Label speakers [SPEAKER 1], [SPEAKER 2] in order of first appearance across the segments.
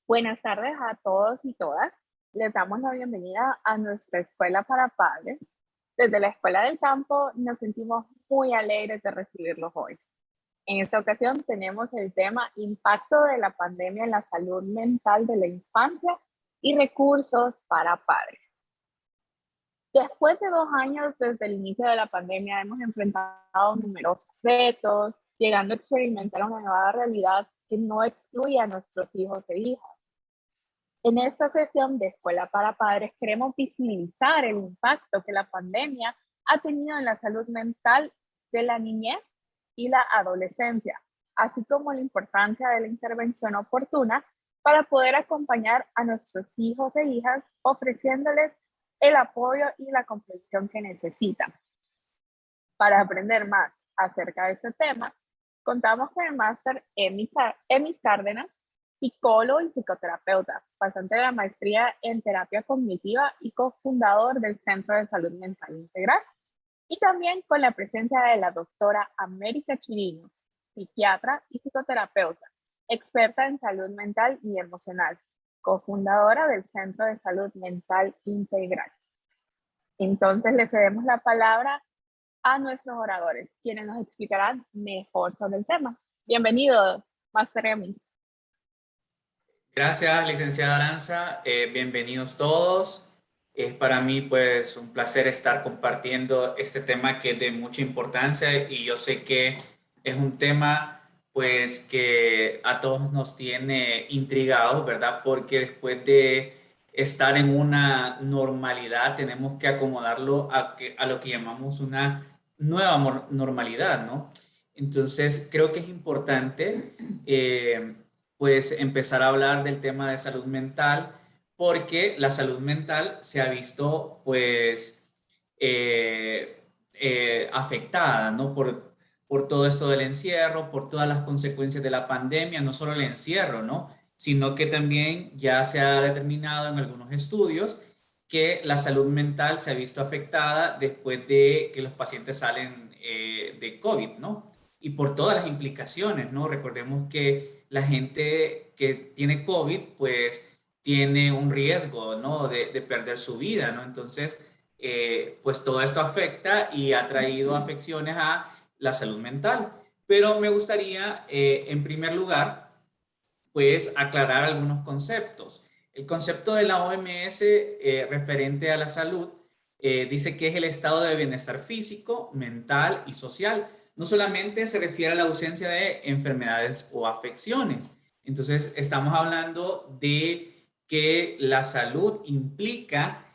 [SPEAKER 1] Buenas tardes a todos y todas. Les damos la bienvenida a nuestra escuela para padres. Desde la Escuela del Campo nos sentimos muy alegres de recibirlos hoy. En esta ocasión tenemos el tema Impacto de la pandemia en la salud mental de la infancia y recursos para padres. Después de 2 años desde el inicio de la pandemia hemos enfrentado numerosos retos, llegando a experimentar una nueva realidad que no excluye a nuestros hijos e hijas. En esta sesión de Escuela para Padres queremos visibilizar el impacto que la pandemia ha tenido en la salud mental de la niñez y la adolescencia, así como la importancia de la intervención oportuna para poder acompañar a nuestros hijos e hijas ofreciéndoles el apoyo y la comprensión que necesitan. Para aprender más acerca de este tema, contamos con el máster Emis Cárdenas, psicólogo y psicoterapeuta, pasante de la maestría en terapia cognitiva y cofundador del Centro de Salud Mental Integral. Y también con la presencia de la doctora América Chirinos, psiquiatra y psicoterapeuta, experta en salud mental y emocional, cofundadora del Centro de Salud Mental Integral. Entonces le cedemos la palabra a nuestros oradores, quienes nos explicarán mejor sobre el tema. Bienvenido, Máster Emi.
[SPEAKER 2] Gracias, licenciada Aranza. Bienvenidos todos. Es para mí pues un placer estar compartiendo este tema que es de mucha importancia y yo sé que es un tema pues que a todos nos tiene intrigados, ¿verdad? Porque después de estar en una normalidad tenemos que acomodarlo a lo que llamamos una nueva normalidad, ¿no? Entonces creo que es importante pues empezar a hablar del tema de salud mental, porque la salud mental se ha visto pues afectada, ¿no? Por todo esto del encierro, por todas las consecuencias de la pandemia, no solo el encierro, ¿no? Sino que también ya se ha determinado en algunos estudios que la salud mental se ha visto afectada después de que los pacientes salen de COVID, ¿no? Y por todas las implicaciones, ¿no? Recordemos que la gente que tiene COVID, pues tiene un riesgo, ¿no? De perder su vida, ¿no? Entonces, pues todo esto afecta y ha traído afecciones a la salud mental. Pero me gustaría, en primer lugar, pues aclarar algunos conceptos. El concepto de la OMS referente a la salud dice que es el estado de bienestar físico, mental y social. No solamente se refiere a la ausencia de enfermedades o afecciones. Entonces, estamos hablando de que la salud implica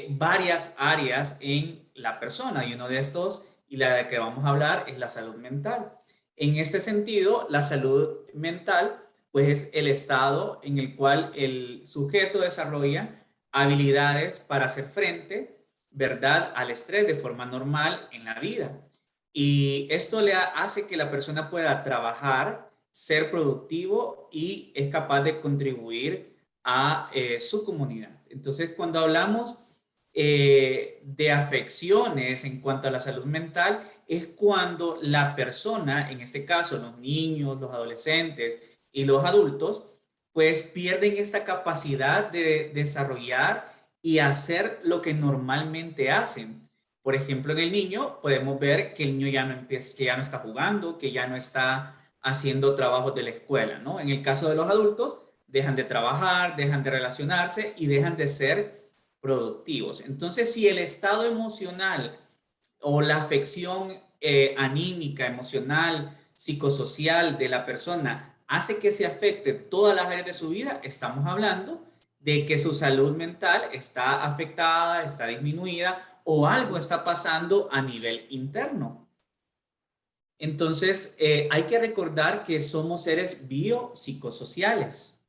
[SPEAKER 2] varias áreas en la persona y uno de estos, y la de que vamos a hablar, es la salud mental. En este sentido, la salud mental pues es el estado en el cual el sujeto desarrolla habilidades para hacer frente, ¿verdad?, al estrés de forma normal en la vida. Y esto le hace que la persona pueda trabajar, ser productivo y es capaz de contribuir a su comunidad. Entonces, cuando hablamos de afecciones en cuanto a la salud mental, es cuando la persona, en este caso los niños, los adolescentes, y los adultos, pues pierden esta capacidad de desarrollar y hacer lo que normalmente hacen. Por ejemplo, en el niño podemos ver que el niño ya no empieza, que ya no está jugando, que ya no está haciendo trabajos de la escuela, ¿no? En el caso de los adultos, dejan de trabajar, dejan de relacionarse y dejan de ser productivos. Entonces, si el estado emocional o la afección anímica, emocional, psicosocial de la persona hace que se afecte todas las áreas de su vida, estamos hablando de que su salud mental está afectada, está disminuida o algo está pasando a nivel interno. Entonces, hay que recordar que somos seres biopsicosociales,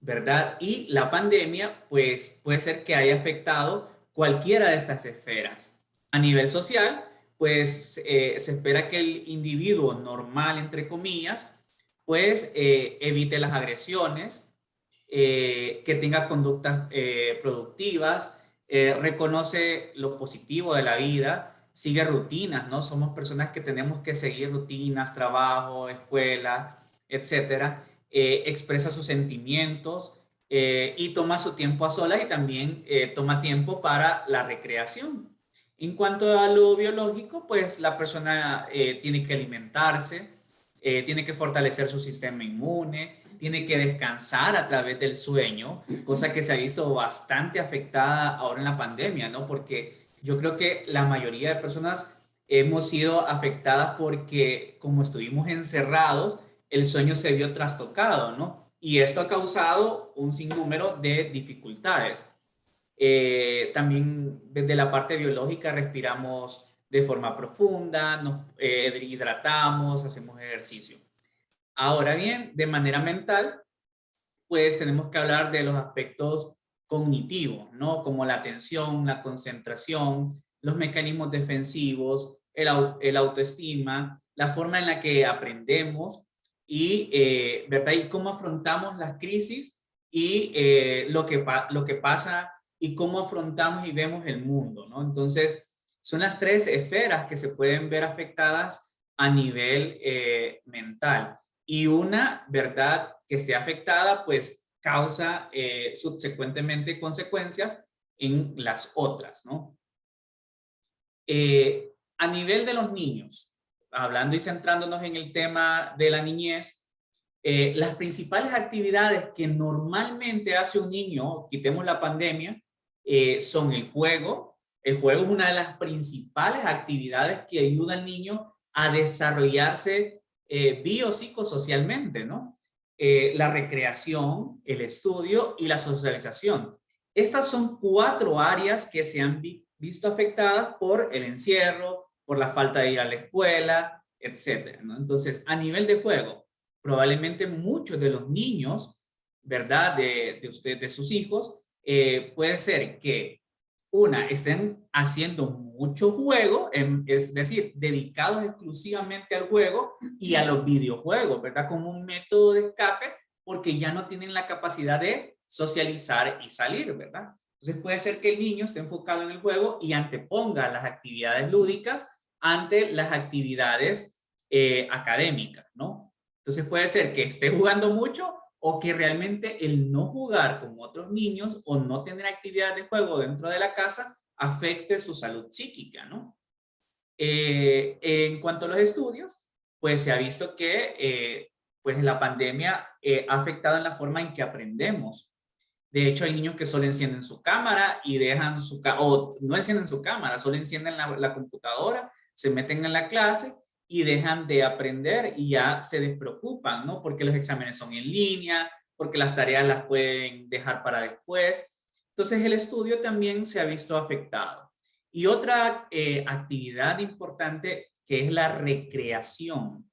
[SPEAKER 2] ¿verdad? Y la pandemia, pues, puede ser que haya afectado cualquiera de estas esferas. A nivel social, pues, se espera que el individuo normal, entre comillas, pues, evite las agresiones, que tenga conductas productivas, reconoce lo positivo de la vida, sigue rutinas, ¿no? Somos personas que tenemos que seguir rutinas, trabajo, escuela, etcétera. Expresa sus sentimientos, y toma su tiempo a solas y también toma tiempo para la recreación. En cuanto a lo biológico, pues la persona tiene que alimentarse, tiene que fortalecer su sistema inmune, tiene que descansar a través del sueño, cosa que se ha visto bastante afectada ahora en la pandemia, ¿no? Porque yo creo que la mayoría de personas hemos sido afectadas porque como estuvimos encerrados, el sueño se vio trastocado, ¿no? Y esto ha causado un sinnúmero de dificultades. También desde la parte biológica respiramos de forma profunda, nos hidratamos, hacemos ejercicio. Ahora bien, de manera mental, pues tenemos que hablar de los aspectos cognitivos, ¿no? Como la atención, la concentración, los mecanismos defensivos, el autoestima, la forma en la que aprendemos y, ¿verdad? Y cómo afrontamos las crisis y lo que pasa y cómo afrontamos y vemos el mundo, ¿no? Entonces, son las tres esferas que se pueden ver afectadas a nivel mental. Y una, ¿verdad?, que esté afectada, pues causa subsecuentemente consecuencias en las otras, ¿no? A nivel de los niños, hablando y centrándonos en el tema de la niñez, las principales actividades que normalmente hace un niño, quitemos la pandemia, son el juego. El juego es una de las principales actividades que ayuda al niño a desarrollarse biopsicosocialmente, ¿no? La recreación, el estudio y la socialización. Estas son 4 áreas que se han visto afectadas por el encierro, por la falta de ir a la escuela, etcétera, ¿no? Entonces, a nivel de juego, probablemente muchos de los niños, ¿verdad? De sus hijos, puede ser que estén haciendo mucho juego, es decir, dedicados exclusivamente al juego y a los videojuegos, ¿verdad? Como un método de escape, porque ya no tienen la capacidad de socializar y salir, ¿verdad? Entonces puede ser que el niño esté enfocado en el juego y anteponga las actividades lúdicas ante las actividades académicas, ¿no? Entonces puede ser que esté jugando mucho o que realmente el no jugar con otros niños o no tener actividad de juego dentro de la casa afecte su salud psíquica, ¿no? En cuanto a los estudios, pues se ha visto que pues la pandemia ha afectado en la forma en que aprendemos. De hecho, hay niños que solo encienden su cámara y dejan o no encienden su cámara, solo encienden la computadora, se meten en la clase y dejan de aprender y ya se despreocupan, ¿no? Porque los exámenes son en línea, porque las tareas las pueden dejar para después. Entonces, el estudio también se ha visto afectado. Y otra actividad importante que es la recreación.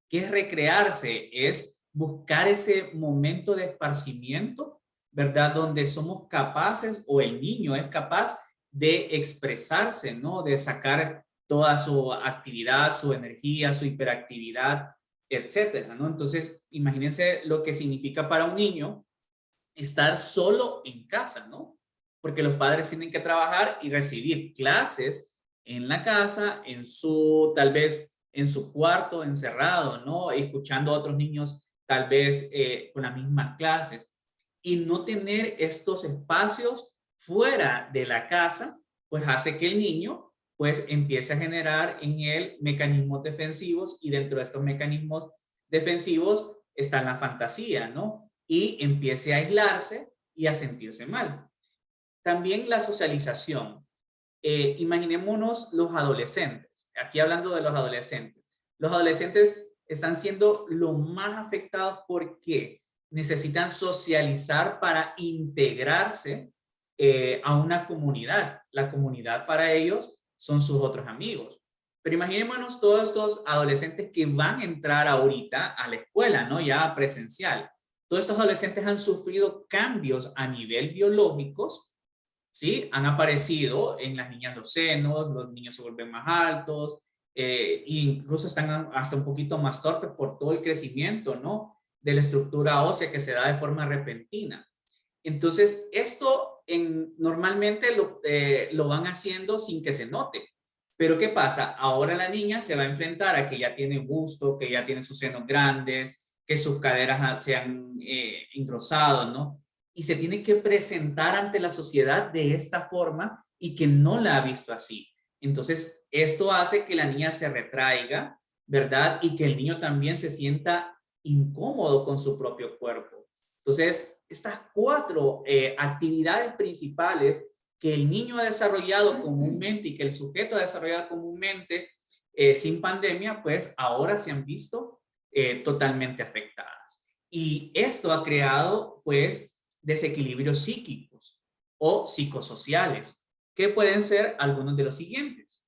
[SPEAKER 2] ¿Qué es recrearse? Es buscar ese momento de esparcimiento, ¿verdad? Donde somos capaces o el niño es capaz de expresarse, ¿no? De sacar toda su actividad, su energía, su hiperactividad, etcétera, ¿no? Entonces, imagínense lo que significa para un niño estar solo en casa, ¿no? Porque los padres tienen que trabajar y recibir clases en la casa, tal vez en su cuarto, encerrado, ¿no? Escuchando a otros niños, tal vez con las mismas clases. Y no tener estos espacios fuera de la casa, pues hace que el niño pues empiece a generar en él mecanismos defensivos y dentro de estos mecanismos defensivos está la fantasía, ¿no? Y empiece a aislarse y a sentirse mal. También la socialización. Imaginémonos los adolescentes. Aquí hablando de los adolescentes. Los adolescentes están siendo lo más afectados porque necesitan socializar para integrarse a una comunidad. La comunidad para ellos son sus otros amigos. Pero imaginémonos todos estos adolescentes que van a entrar ahorita a la escuela, ¿no? Ya presencial. Todos estos adolescentes han sufrido cambios a nivel biológicos, ¿sí? Han aparecido en las niñas los senos, los niños se vuelven más altos, e incluso están hasta un poquito más torpes por todo el crecimiento, ¿no? De la estructura ósea que se da de forma repentina. Entonces, esto normalmente lo van haciendo sin que se note. Pero ¿qué pasa? Ahora la niña se va a enfrentar a que ya tiene busto, que ya tiene sus senos grandes, que sus caderas se han engrosado, ¿no? y se tiene que presentar ante la sociedad de esta forma y que no la ha visto así. Entonces, esto hace que la niña se retraiga, ¿verdad? Y que el niño también se sienta incómodo con su propio cuerpo. Entonces, estas 4 actividades principales que el niño ha desarrollado comúnmente y que el sujeto ha desarrollado comúnmente sin pandemia, pues ahora se han visto totalmente afectadas. Y esto ha creado, pues, desequilibrios psíquicos o psicosociales, que pueden ser algunos de los siguientes.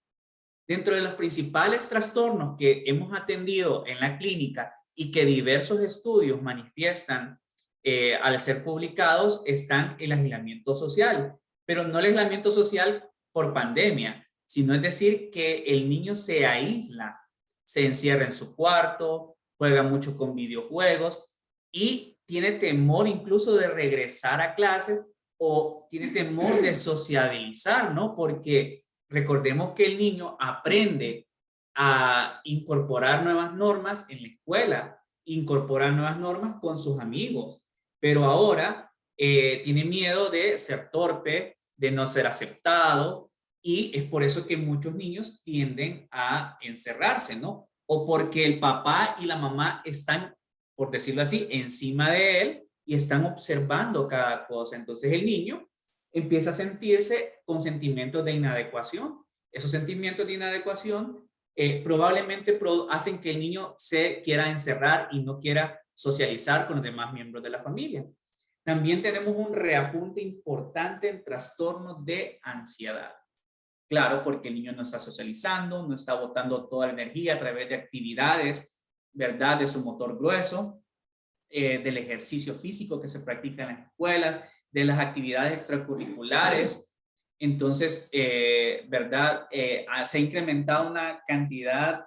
[SPEAKER 2] Dentro de los principales trastornos que hemos atendido en la clínica y que diversos estudios manifiestan al ser publicados están el aislamiento social, pero no el aislamiento social por pandemia, sino es decir que el niño se aísla, se encierra en su cuarto, juega mucho con videojuegos y tiene temor incluso de regresar a clases o tiene temor de sociabilizar, ¿no? Porque recordemos que el niño aprende a incorporar nuevas normas en la escuela, incorporar nuevas normas con sus amigos, pero ahora tiene miedo de ser torpe, de no ser aceptado, y es por eso que muchos niños tienden a encerrarse, ¿no? O porque el papá y la mamá están, por decirlo así, encima de él y están observando cada cosa. Entonces el niño empieza a sentirse con sentimientos de inadecuación. Esos sentimientos de inadecuación probablemente hacen que el niño se quiera encerrar y no quiera socializar con los demás miembros de la familia. También tenemos un reapunte importante en trastornos de ansiedad. Claro, porque el niño no está socializando, no está botando toda la energía a través de actividades, ¿verdad? De su motor grueso, del ejercicio físico que se practica en las escuelas, de las actividades extracurriculares. Entonces, ¿verdad? Se ha incrementado una cantidad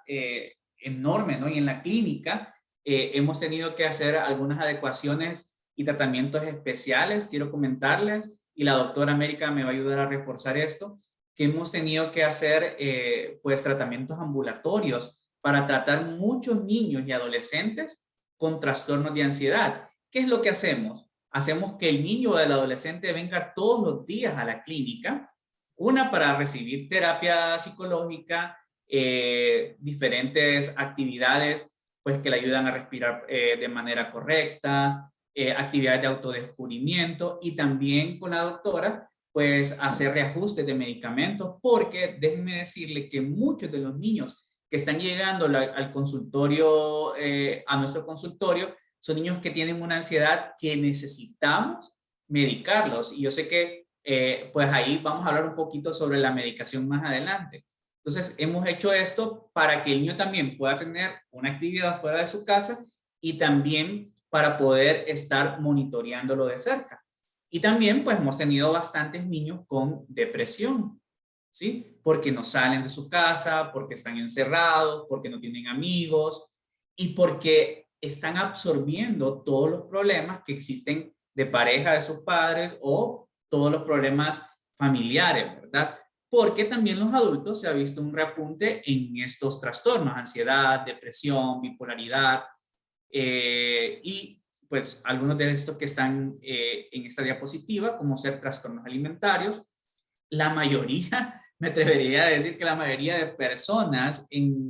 [SPEAKER 2] enorme, ¿no? Y en la clínica hemos tenido que hacer algunas adecuaciones y tratamientos especiales, quiero comentarles, y la doctora América me va a ayudar a reforzar esto, que hemos tenido que hacer pues tratamientos ambulatorios para tratar muchos niños y adolescentes con trastornos de ansiedad. ¿Qué es lo que hacemos? Hacemos que el niño o el adolescente venga todos los días a la clínica, una para recibir terapia psicológica, diferentes actividades pues que le ayudan a respirar de manera correcta, actividades de autodescubrimiento y también con la doctora pues hacer reajustes de medicamentos porque déjenme decirle que muchos de los niños que están llegando al consultorio, a nuestro consultorio, son niños que tienen una ansiedad que necesitamos medicarlos. Y yo sé que pues ahí vamos a hablar un poquito sobre la medicación más adelante. Entonces, hemos hecho esto para que el niño también pueda tener una actividad fuera de su casa y también para poder estar monitoreándolo de cerca. Y también, pues, hemos tenido bastantes niños con depresión, ¿sí? Porque no salen de su casa, porque están encerrados, porque no tienen amigos y porque están absorbiendo todos los problemas que existen de pareja de sus padres o todos los problemas familiares, ¿verdad? Porque también los adultos se ha visto un reapunte en estos trastornos, ansiedad, depresión, bipolaridad y pues algunos de estos que están en esta diapositiva, como ser trastornos alimentarios. La mayoría, me atrevería a decir que la mayoría de personas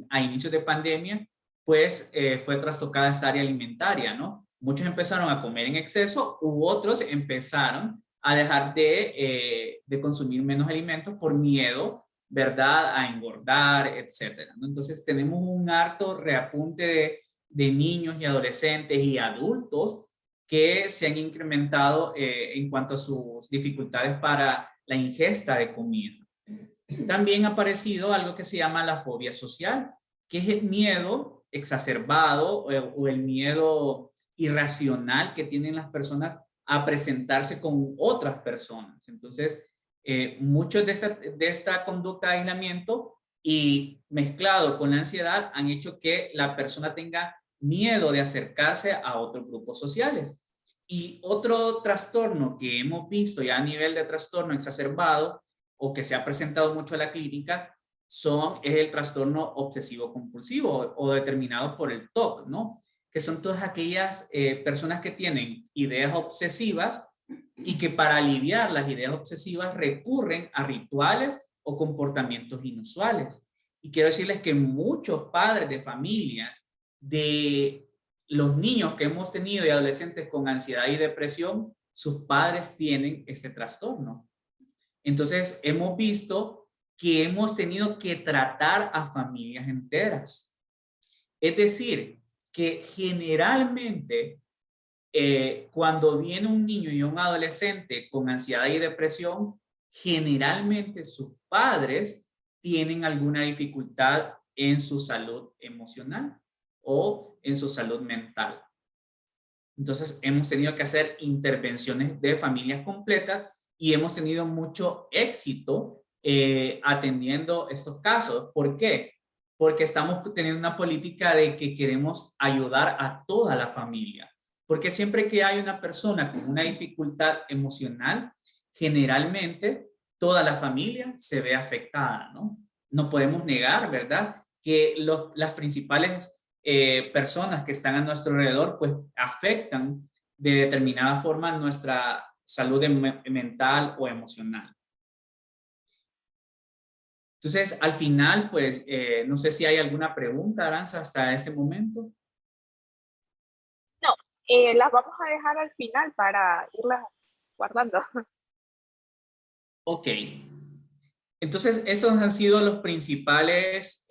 [SPEAKER 2] a inicios de pandemia, pues fue trastocada esta área alimentaria, ¿no? Muchos empezaron a comer en exceso, u otros empezaron a dejar de consumir menos alimentos por miedo, ¿verdad? A engordar, etcétera, ¿no? Entonces tenemos un harto reapunte de niños y adolescentes y adultos que se han incrementado en cuanto a sus dificultades para la ingesta de comida. También ha aparecido algo que se llama la fobia social, que es el miedo exacerbado o el miedo irracional que tienen las personas a presentarse con otras personas. Entonces, muchos de esta conducta de aislamiento y mezclado con la ansiedad han hecho que la persona tenga miedo de acercarse a otros grupos sociales. Y otro trastorno que hemos visto ya a nivel de trastorno exacerbado o que se ha presentado mucho en la clínica es el trastorno obsesivo compulsivo o determinado por el TOC, ¿no? Que son todas aquellas personas que tienen ideas obsesivas y que para aliviar las ideas obsesivas recurren a rituales o comportamientos inusuales. Y quiero decirles que muchos padres de familias de los niños que hemos tenido y adolescentes con ansiedad y depresión, sus padres tienen este trastorno. Entonces, hemos visto que hemos tenido que tratar a familias enteras. Es decir, que generalmente cuando viene un niño y un adolescente con ansiedad y depresión, generalmente sus padres tienen alguna dificultad en su salud emocional o en su salud mental. Entonces, hemos tenido que hacer intervenciones de familias completas y hemos tenido mucho éxito atendiendo estos casos. ¿Por qué? Porque estamos teniendo una política de que queremos ayudar a toda la familia. Porque siempre que hay una persona con una dificultad emocional, generalmente toda la familia se ve afectada, ¿no? No podemos negar, ¿verdad?, que las principales personas que están a nuestro alrededor, pues afectan de determinada forma nuestra salud mental o emocional. Entonces, al final, pues, no sé si hay alguna pregunta, Aranza, hasta este momento.
[SPEAKER 1] No, las vamos a dejar al final para irlas guardando.
[SPEAKER 2] Ok. Entonces, estos han sido los principales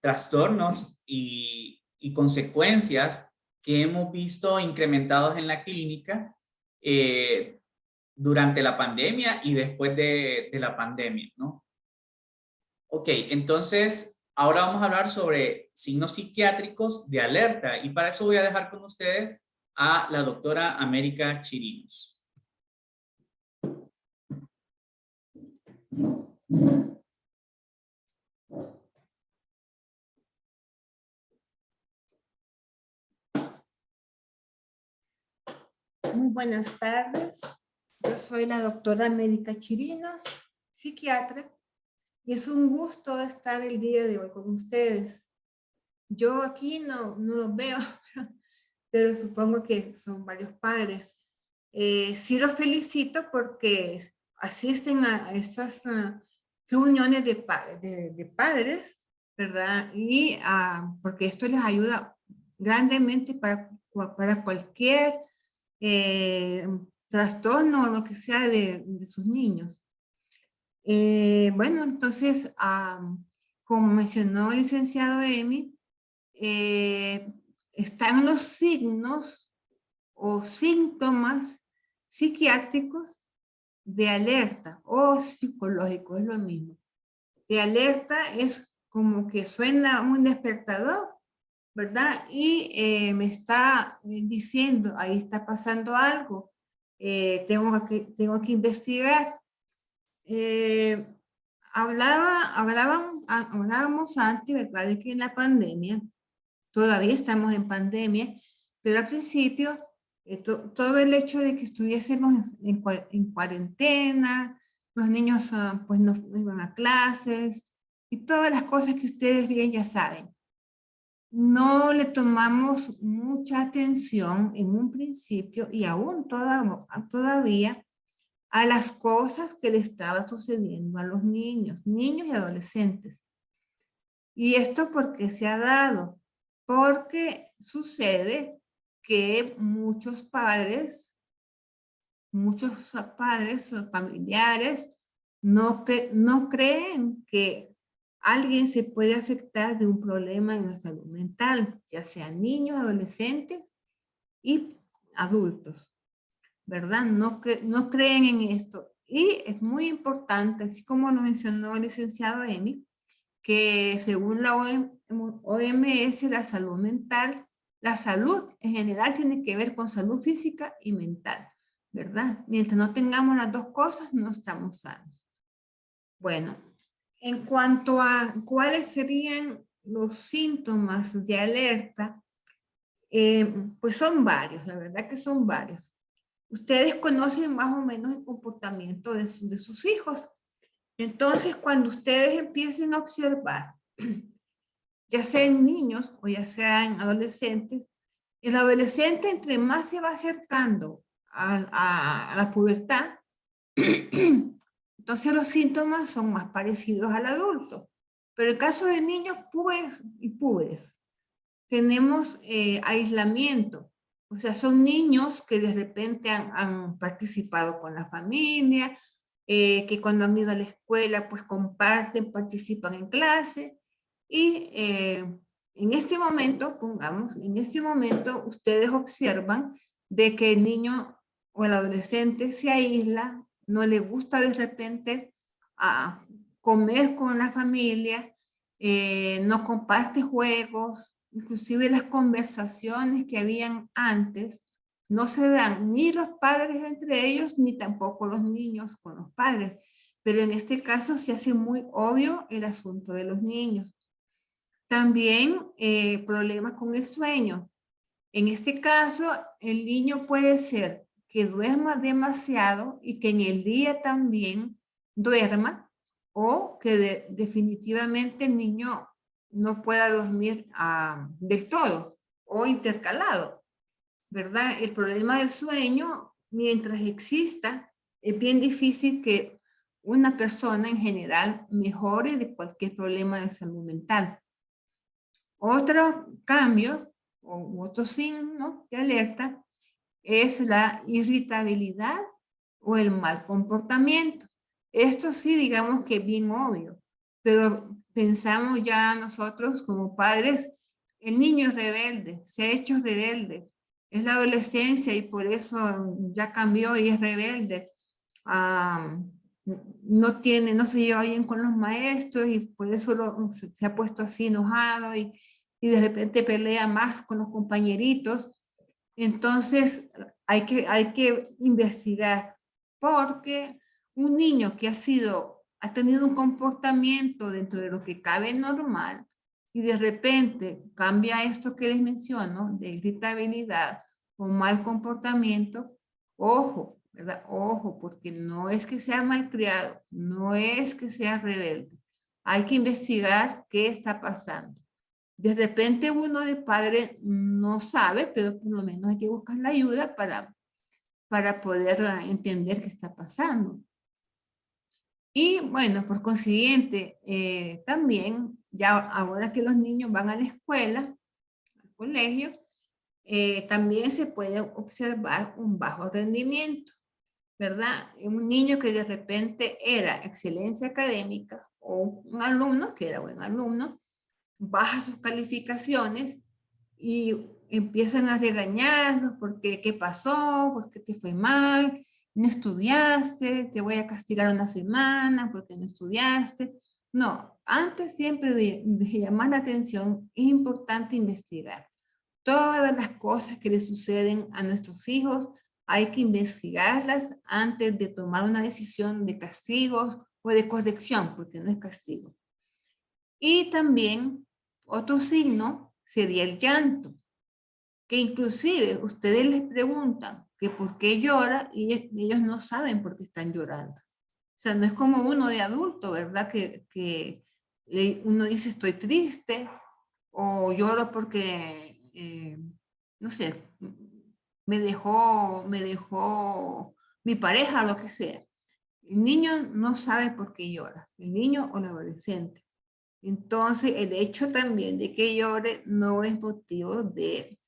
[SPEAKER 2] trastornos y consecuencias que hemos visto incrementados en la clínica durante la pandemia y después de la pandemia, ¿no? Ok, entonces ahora vamos a hablar sobre signos psiquiátricos de alerta y para eso voy a dejar con ustedes a la doctora América Chirinos.
[SPEAKER 3] Muy buenas tardes. Yo soy la doctora América Chirinos, psiquiatra, y es un gusto estar el día de hoy con ustedes. Yo aquí no los veo, pero supongo que son varios padres. Sí los felicito porque asisten a esas reuniones de padres, ¿verdad? Y porque esto les ayuda grandemente para cualquier trastorno o lo que sea de sus niños. Bueno, entonces, como mencionó el licenciado Emi, están los signos o síntomas psiquiátricos de alerta o psicológico, es lo mismo. De alerta es como que suena un despertador, ¿verdad? Y me está diciendo, ahí está pasando algo, tengo que investigar. Hablábamos antes, ¿verdad?, de que en la pandemia, todavía estamos en pandemia, pero al principio, todo el hecho de que estuviésemos en cuarentena, los niños pues no iban a clases, y todas las cosas que ustedes bien ya saben. No le tomamos mucha atención en un principio y aún todavía a las cosas que le estaba sucediendo a los niños y adolescentes. ¿Y esto por qué se ha dado? Porque sucede que muchos padres o familiares no creen que alguien se puede afectar de un problema en la salud mental, ya sean niños, adolescentes y adultos, ¿verdad? No creen en esto. Y es muy importante, así como lo mencionó el licenciado Emi, que según la OMS, la salud mental, la salud en general tiene que ver con salud física y mental, ¿verdad? Mientras no tengamos las dos cosas, no estamos sanos. Bueno, en cuanto a cuáles serían los síntomas de alerta, pues son varios, la verdad que son varios. Ustedes conocen más o menos el comportamiento de sus hijos. Entonces, cuando ustedes empiecen a observar, ya sean niños o ya sean adolescentes, el adolescente entre más se va acercando a la pubertad, entonces los síntomas son más parecidos al adulto. Pero en el caso de niños púberes y púberes, tenemos aislamiento. O sea, son niños que de repente han participado con la familia, que cuando han ido a la escuela, pues comparten, participan en clase. Y en este momento, pongamos, en este momento ustedes observan de que el niño o el adolescente se aísla, no le gusta de repente comer con la familia, no comparte juegos, inclusive las conversaciones que habían antes no se dan ni los padres entre ellos, ni tampoco los niños con los padres. Pero en este caso se hace muy obvio el asunto de los niños. También problemas con el sueño. En este caso, el niño puede ser que duerma demasiado y que en el día también duerma, o que definitivamente el niño no pueda dormir del todo o intercalado, ¿verdad? El problema del sueño, mientras exista, es bien difícil que una persona en general mejore de cualquier problema de salud mental. Otro cambio o otro signo de alerta es la irritabilidad o el mal comportamiento. Esto sí, digamos que es bien obvio, pero pensamos ya nosotros como padres, el niño es rebelde, se ha hecho rebelde, es la adolescencia y por eso ya cambió y es rebelde. No se lleva bien con los maestros y por eso se ha puesto así enojado y de repente pelea más con los compañeritos. Entonces hay que investigar, porque un niño que ha tenido un comportamiento dentro de lo que cabe normal y de repente cambia esto que les menciono, de irritabilidad o mal comportamiento, ojo, ¿verdad? Ojo, porque no es que sea malcriado, no es que sea rebelde. Hay que investigar qué está pasando. De repente uno de padre no sabe, pero por lo menos hay que buscar la ayuda para poder entender qué está pasando. Y bueno, por consiguiente, también, ya ahora que los niños van a la escuela, al colegio, también se puede observar un bajo rendimiento, ¿verdad? Un niño que de repente era excelencia académica o un alumno que era buen alumno, baja sus calificaciones y empiezan a regañarlos porque qué pasó, porque te fue mal, no estudiaste, te voy a castigar una semana porque no estudiaste. No, antes siempre de llamar la atención es importante investigar. Todas las cosas que le suceden a nuestros hijos hay que investigarlas antes de tomar una decisión de castigos o de corrección, porque no es castigo. Y también otro signo sería el llanto, que inclusive ustedes les preguntan que por qué llora y ellos no saben por qué están llorando. O sea, no es como uno de adulto, ¿verdad? Que uno dice estoy triste o lloro porque, no sé, me dejó mi pareja, lo que sea. El niño no sabe por qué llora, el niño o el adolescente. Entonces, el hecho también de que llore no es motivo de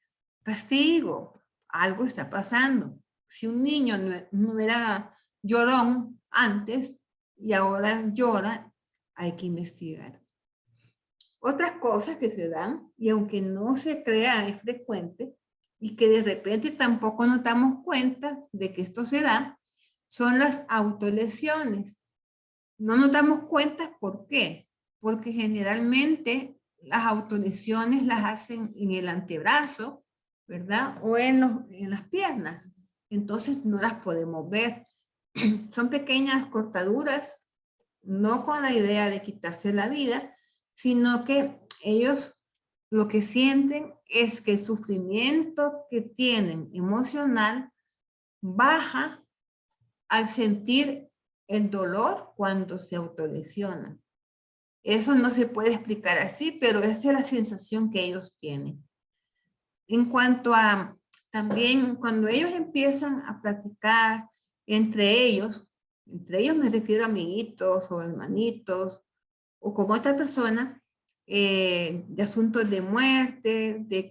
[SPEAKER 3] castigo. Algo está pasando. Si un niño no era llorón antes y ahora llora, hay que investigar. Otras cosas que se dan, y aunque no se crea es frecuente, y que de repente tampoco nos damos cuenta de que esto se da, son las autolesiones. No nos damos cuenta por qué. Porque generalmente las autolesiones las hacen en el antebrazo, ¿verdad? O en las piernas. Entonces no las podemos ver. Son pequeñas cortaduras, no con la idea de quitarse la vida, sino que ellos lo que sienten es que el sufrimiento que tienen emocional baja al sentir el dolor cuando se autolesionan. Eso no se puede explicar así, pero esa es la sensación que ellos tienen. En cuanto a también cuando ellos empiezan a platicar entre ellos me refiero a amiguitos o hermanitos, o con otra persona, de asuntos de muerte, de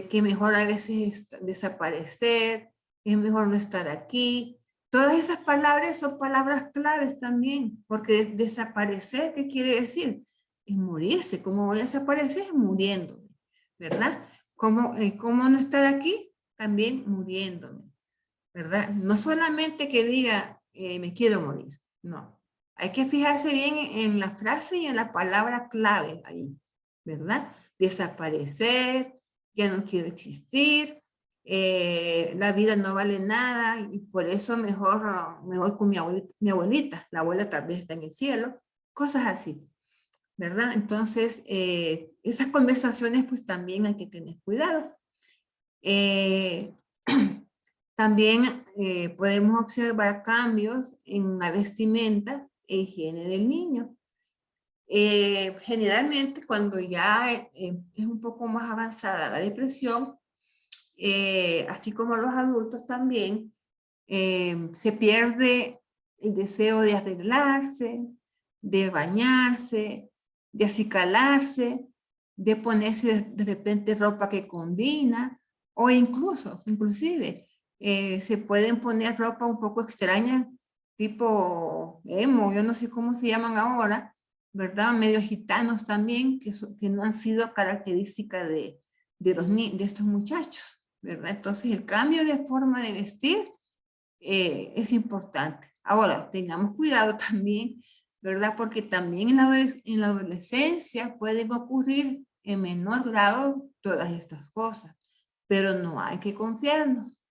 [SPEAKER 3] que mejor a veces desaparecer, es mejor no estar aquí. Todas esas palabras son palabras claves también, porque desaparecer, ¿qué quiere decir? Es morirse. ¿Cómo voy a desaparecer? Muriéndome, ¿verdad? ¿Cómo no estar aquí? También muriéndome, ¿verdad? No solamente que diga, me quiero morir, no. Hay que fijarse bien en la frase y en la palabra clave ahí, ¿verdad? Desaparecer, ya no quiero existir, la vida no vale nada y por eso mejor con mi abuelita, la abuela tal vez está en el cielo, cosas así, ¿verdad? Entonces, esas conversaciones pues también hay que tener cuidado. También podemos observar cambios en la vestimenta e higiene del niño. Generalmente cuando ya es un poco más avanzada la depresión, así como los adultos también, se pierde el deseo de arreglarse, de bañarse, de acicalarse, de ponerse de repente ropa que combina, o inclusive, se pueden poner ropa un poco extraña, tipo emo, yo no sé cómo se llaman ahora, ¿verdad? Medio gitanos también, que no han sido características de estos muchachos, ¿verdad? Entonces el cambio de forma de vestir es importante. Ahora, tengamos cuidado también, ¿verdad? Porque también en la adolescencia pueden ocurrir en menor grado todas estas cosas, pero no hay que confiarnos.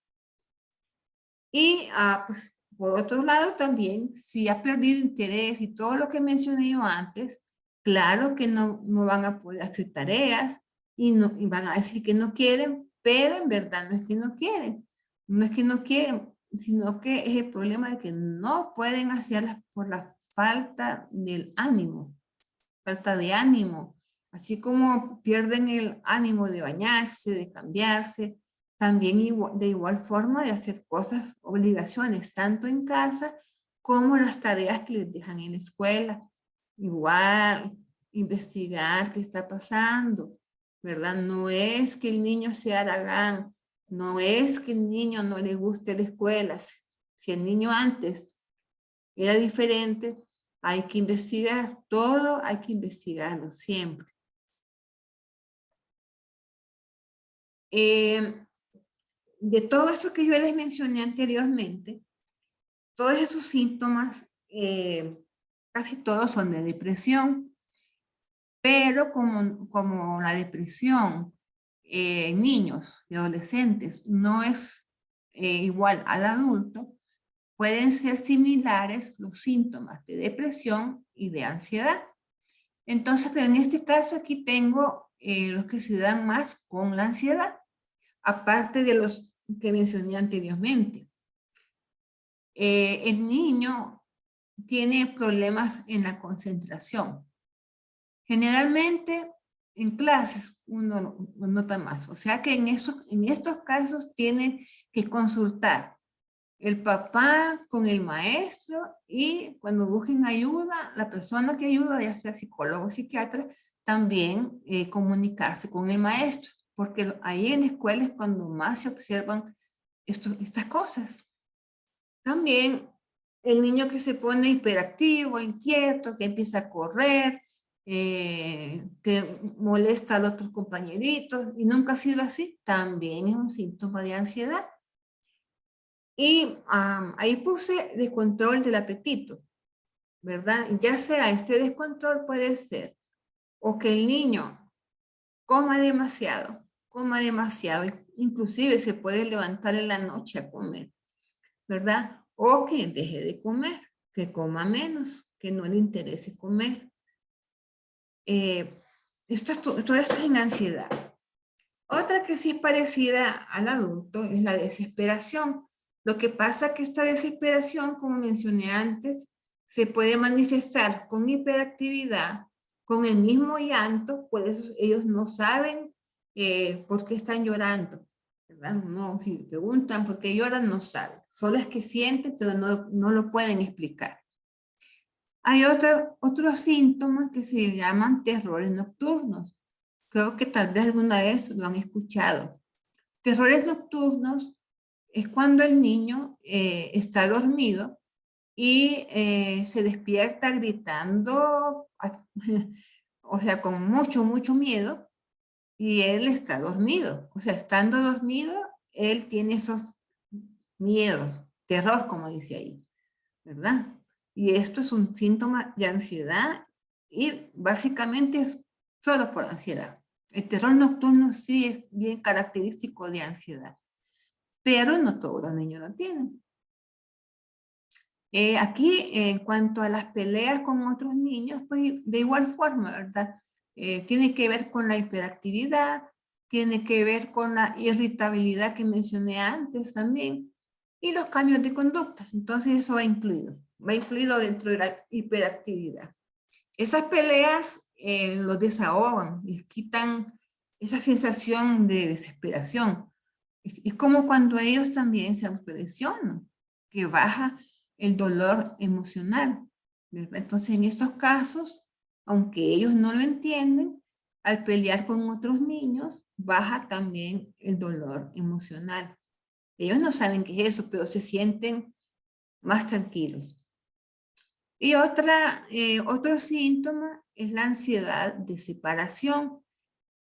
[SPEAKER 3] Y pues, por otro lado también, si ha perdido interés y todo lo que mencioné yo antes, claro que no van a poder hacer tareas y van a decir que no quieren, pero en verdad no es que no quieren. No es que no quieren, sino que es el problema de que no pueden hacerlas por la falta del ánimo, falta de ánimo. Así como pierden el ánimo de bañarse, de cambiarse, también de igual forma de hacer cosas, obligaciones, tanto en casa como las tareas que les dejan en la escuela. Igual, investigar qué está pasando, ¿verdad? No es que el niño sea haragán, no es que el niño no le guste la escuela. Si el niño antes era diferente, hay que investigar, todo hay que investigarlo siempre. De todo eso que yo les mencioné anteriormente, todos esos síntomas, casi todos son de depresión, pero como la depresión en niños y adolescentes no es igual al adulto, pueden ser similares los síntomas de depresión y de ansiedad. Entonces, pero en este caso aquí tengo los que se dan más con la ansiedad, aparte de los que mencioné anteriormente. El niño tiene problemas en la concentración. Generalmente en clases uno nota más. O sea que en estos casos tiene que consultar el papá con el maestro y cuando busquen ayuda, la persona que ayuda, ya sea psicólogo o psiquiatra, también comunicarse con el maestro, porque ahí en la escuela es cuando más se observan estas cosas. También el niño que se pone hiperactivo, inquieto, que empieza a correr, que molesta a los otros compañeritos y nunca ha sido así, también es un síntoma de ansiedad. Y ahí puse descontrol del apetito, ¿verdad? Ya sea este descontrol puede ser o que el niño coma demasiado, inclusive se puede levantar en la noche a comer, ¿verdad? O que deje de comer, que coma menos, que no le interese comer. Todo esto es en ansiedad. Otra que sí es parecida al adulto es la desesperación. Lo que pasa es que esta desesperación, como mencioné antes, se puede manifestar con hiperactividad, con el mismo llanto, por eso ellos no saben por qué están llorando. ¿verdad? No, si preguntan por qué lloran, no saben. Solo es que sienten, pero no lo pueden explicar. Hay otros síntomas que se llaman terrores nocturnos. Creo que tal vez alguna vez lo han escuchado. Terrores nocturnos es cuando el niño está dormido y se despierta gritando, o sea, con mucho miedo, y él está dormido. O sea, estando dormido, él tiene esos miedos, terror, como dice ahí, ¿verdad? Y esto es un síntoma de ansiedad y básicamente es solo por ansiedad. El terror nocturno sí es bien característico de ansiedad, pero no todos los niños lo tienen. Aquí, en cuanto a las peleas con otros niños, pues de igual forma, ¿verdad? Tiene que ver con la hiperactividad, tiene que ver con la irritabilidad que mencioné antes también, y los cambios de conducta. Entonces eso va incluido dentro de la hiperactividad. Esas peleas los desahogan, les quitan esa sensación de desesperación. Es como cuando ellos también se autolesionan, que baja el dolor emocional, ¿verdad? Entonces, en estos casos, aunque ellos no lo entienden, al pelear con otros niños, baja también el dolor emocional. Ellos no saben qué es eso, pero se sienten más tranquilos. Y otro síntoma es la ansiedad de separación.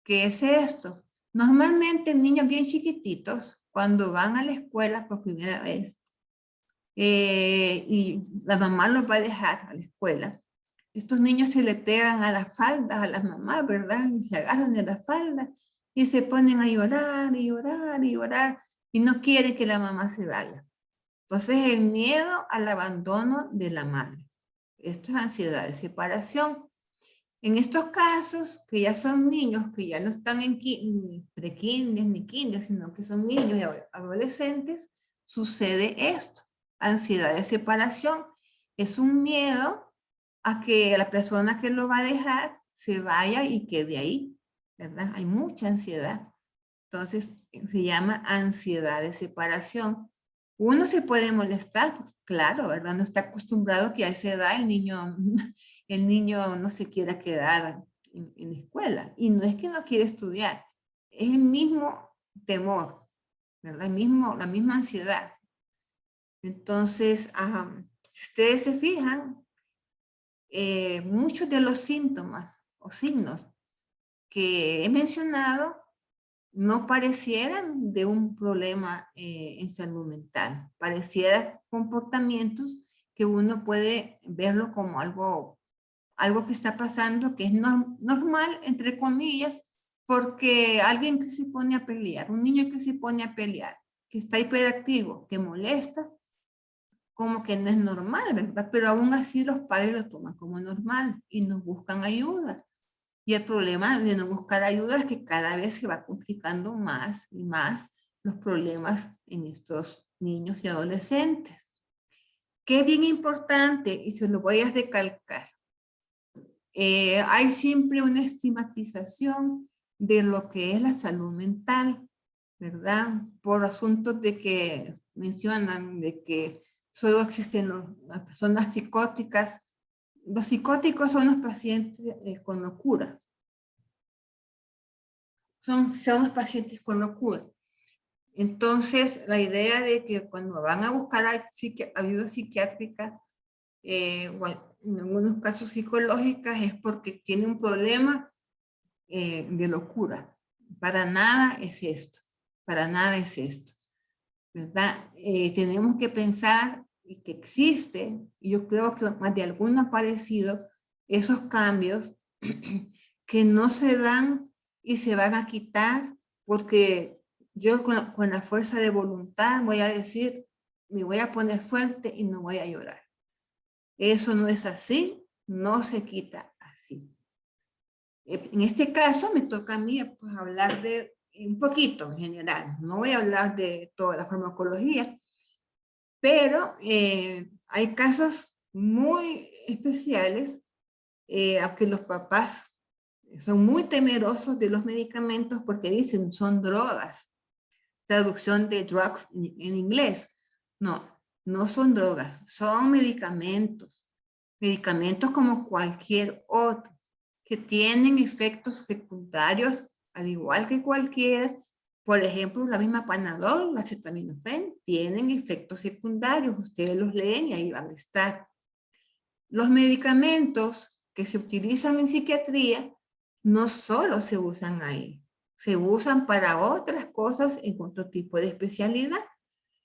[SPEAKER 3] ¿Qué es esto? Normalmente niños bien chiquititos, cuando van a la escuela por primera vez, y la mamá los va a dejar a la escuela, estos niños se le pegan a las faldas, a las mamás, ¿verdad? Y se agarran de las faldas y se ponen a llorar y llorar y llorar y no quieren que la mamá se vaya. Entonces el miedo al abandono de la madre. Esto es ansiedad de separación. En estos casos, que ya son niños, que ya no están en pre-kinder ni kinder, sino que son niños y adolescentes, sucede esto. Ansiedad de separación es un miedo a que la persona que lo va a dejar se vaya y quede ahí, ¿verdad? Hay mucha ansiedad. Entonces, se llama ansiedad de separación. Uno se puede molestar, pues, claro, ¿verdad? No está acostumbrado que a esa edad el niño no se quiera quedar en la escuela. Y no es que no quiere estudiar, es el mismo temor, ¿verdad? La misma ansiedad. Entonces, si ustedes se fijan, muchos de los síntomas o signos que he mencionado no parecieran de un problema en salud mental, parecieran comportamientos que uno puede verlo como algo que está pasando, que es normal, entre comillas, porque alguien que se pone a pelear, un niño que se pone a pelear, que está hiperactivo, que molesta, como que no es normal, ¿verdad? Pero aún así los padres lo toman como normal y nos buscan ayuda. Y el problema de no buscar ayuda es que cada vez se va complicando más y más los problemas en estos niños y adolescentes. Que es bien importante, y se lo voy a recalcar, hay siempre una estigmatización de lo que es la salud mental, ¿verdad? Por asuntos de que mencionan de que solo existen las personas psicóticas. Los psicóticos son los pacientes con locura. Son los pacientes con locura. Entonces, la idea de que cuando van a buscar ayuda psiquiátrica, bueno, en algunos casos psicológicas, es porque tiene un problema de locura. Para nada es esto, para nada es esto, ¿verdad? Tenemos que pensar que existe, y yo creo que más de alguno ha aparecido, esos cambios que no se dan y se van a quitar porque yo con la fuerza de voluntad voy a decir, me voy a poner fuerte y no voy a llorar. Eso no es así, no se quita así. En este caso me toca a mí pues, hablar de un poquito en general. No voy a hablar de toda la farmacología, pero hay casos muy especiales, aunque los papás son muy temerosos de los medicamentos porque dicen son drogas. traducción de drugs en inglés. No, no son drogas, son medicamentos. Medicamentos como cualquier otro, que tienen efectos secundarios, al igual que cualquiera. Por ejemplo, la misma Panadol, la acetaminofén, tienen efectos secundarios. Ustedes los leen y ahí van a estar. Los medicamentos que se utilizan en psiquiatría no solo se usan ahí, se usan para otras cosas en otro tipo de especialidad.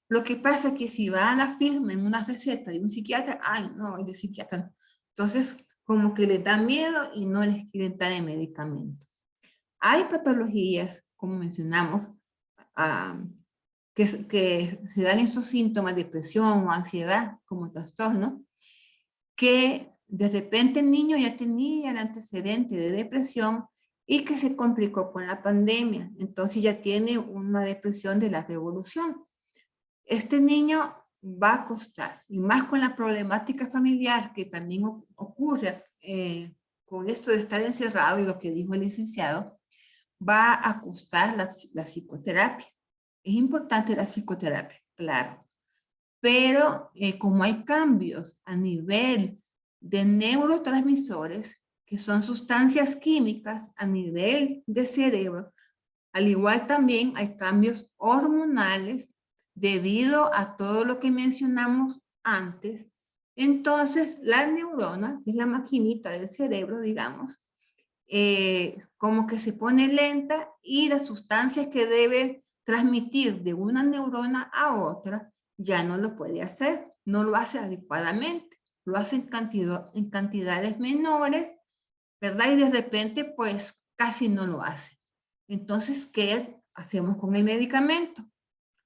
[SPEAKER 3] Lo que pasa es que si va a la firma en una receta de un psiquiatra, ay, no, es de psiquiatra. Entonces, como que les da miedo y no les quieren dar el medicamento. Hay patologías, como mencionamos, que se dan estos síntomas de depresión o ansiedad, como trastorno, que de repente el niño ya tenía el antecedente de depresión y que se complicó con la pandemia. Entonces ya tiene una depresión de la revolución. Este niño va a costar, y más con la problemática familiar que también ocurre con esto de estar encerrado y lo que dijo el licenciado, va a costar la psicoterapia. Es importante la psicoterapia, claro, pero como hay cambios a nivel de neurotransmisores, que son sustancias químicas a nivel de cerebro, al igual también hay cambios hormonales debido a todo lo que mencionamos antes. Entonces, la neurona, que es la maquinita del cerebro, digamos, como que se pone lenta y las sustancias que debe transmitir de una neurona a otra ya no lo puede hacer, no lo hace adecuadamente, lo hace en cantidades menores, ¿verdad? Y de repente, pues, casi no lo hace. Entonces, ¿qué hacemos con el medicamento?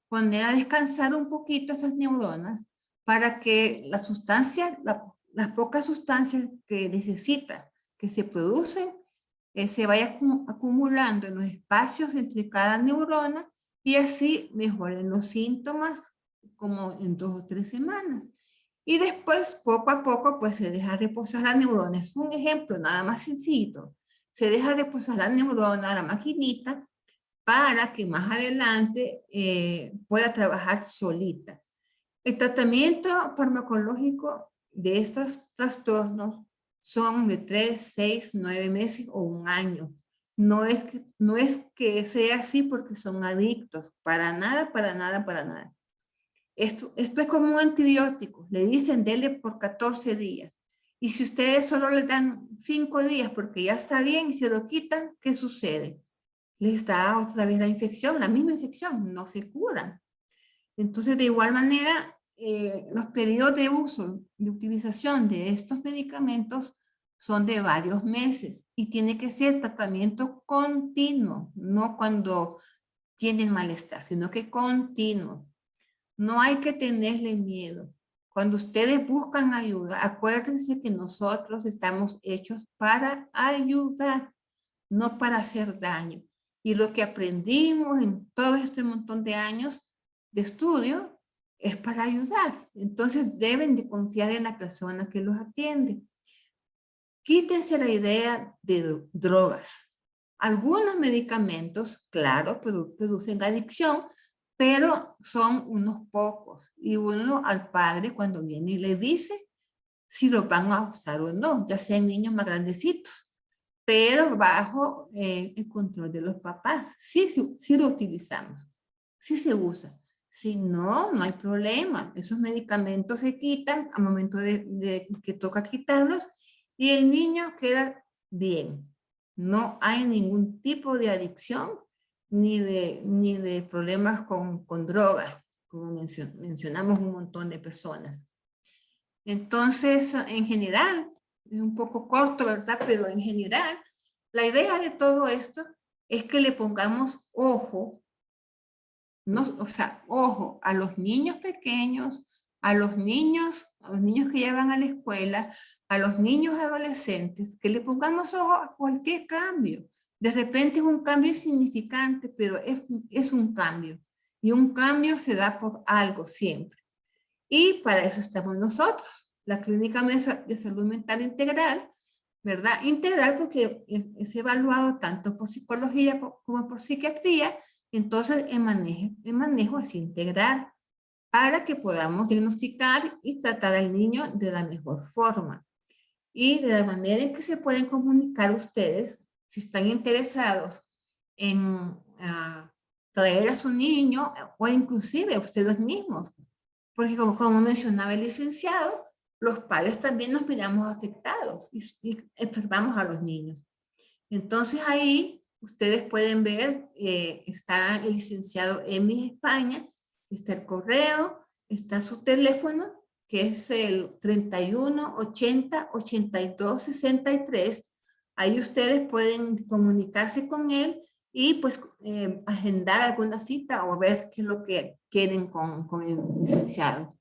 [SPEAKER 3] Poner a descansar un poquito esas neuronas para que las sustancias, las pocas sustancias que necesitan, que se producen, se vaya acumulando en los espacios entre cada neurona y así mejoren los síntomas como en 2 o 3 semanas. Y después, poco a poco, pues se deja reposar la neurona. Es un ejemplo nada más sencillo. Se deja reposar la neurona, la maquinita, para que más adelante pueda trabajar solita. El tratamiento farmacológico de estos trastornos son de 3, 6, 9 meses o un año. No es que sea así porque son adictos. Para nada, para nada, para nada. Esto es como un antibiótico. Le dicen, dele por 14 días. Y si ustedes solo le dan 5 días porque ya está bien y se lo quitan, ¿qué sucede? Les da otra vez la infección, la misma infección, no se curan. Entonces, de igual manera, los periodos de uso, de utilización de estos medicamentos son de varios meses y tiene que ser tratamiento continuo, no cuando tienen malestar, sino que continuo. No hay que tenerle miedo. Cuando ustedes buscan ayuda, acuérdense que nosotros estamos hechos para ayudar, no para hacer daño. Y lo que aprendimos en todo este montón de años de estudio es para ayudar. Entonces deben de confiar en la persona que los atiende. Quítense la idea de drogas. Algunos medicamentos, claro, producen adicción, pero son unos pocos. Y uno al padre cuando viene y le dice si los van a usar o no, ya sean niños más grandecitos, pero bajo el control de los papás. Sí lo utilizamos, sí se usa. Si no, no hay problema. Esos medicamentos se quitan al momento de que toca quitarlos y el niño queda bien. No hay ningún tipo de adicción ni de problemas con drogas, como mencionamos un montón de personas. Entonces, en general, es un poco corto, ¿verdad? Pero en general, la idea de todo esto es que le pongamos ojo, no, o sea, ojo a los niños pequeños, a los niños que llevan a la escuela, a los niños adolescentes, que le pongamos ojo a cualquier cambio. De repente es un cambio insignificante, pero es un cambio. Y un cambio se da por algo siempre. Y para eso estamos nosotros, la Clínica de Salud Mental Integral, ¿verdad? Integral porque es evaluado tanto por psicología como por psiquiatría Entonces, el manejo es integral para que podamos diagnosticar y tratar al niño de la mejor forma. Y de la manera en que se pueden comunicar ustedes, si están interesados en traer a su niño o inclusive ustedes mismos. Porque como mencionaba el licenciado, los padres también nos miramos afectados y enfermamos a los niños. Entonces ahí ustedes pueden ver, está el licenciado Emi España, está el correo, está su teléfono, que es el 31 80 82 63. Ahí ustedes pueden comunicarse con él y pues agendar alguna cita o ver qué es lo que quieren con el licenciado.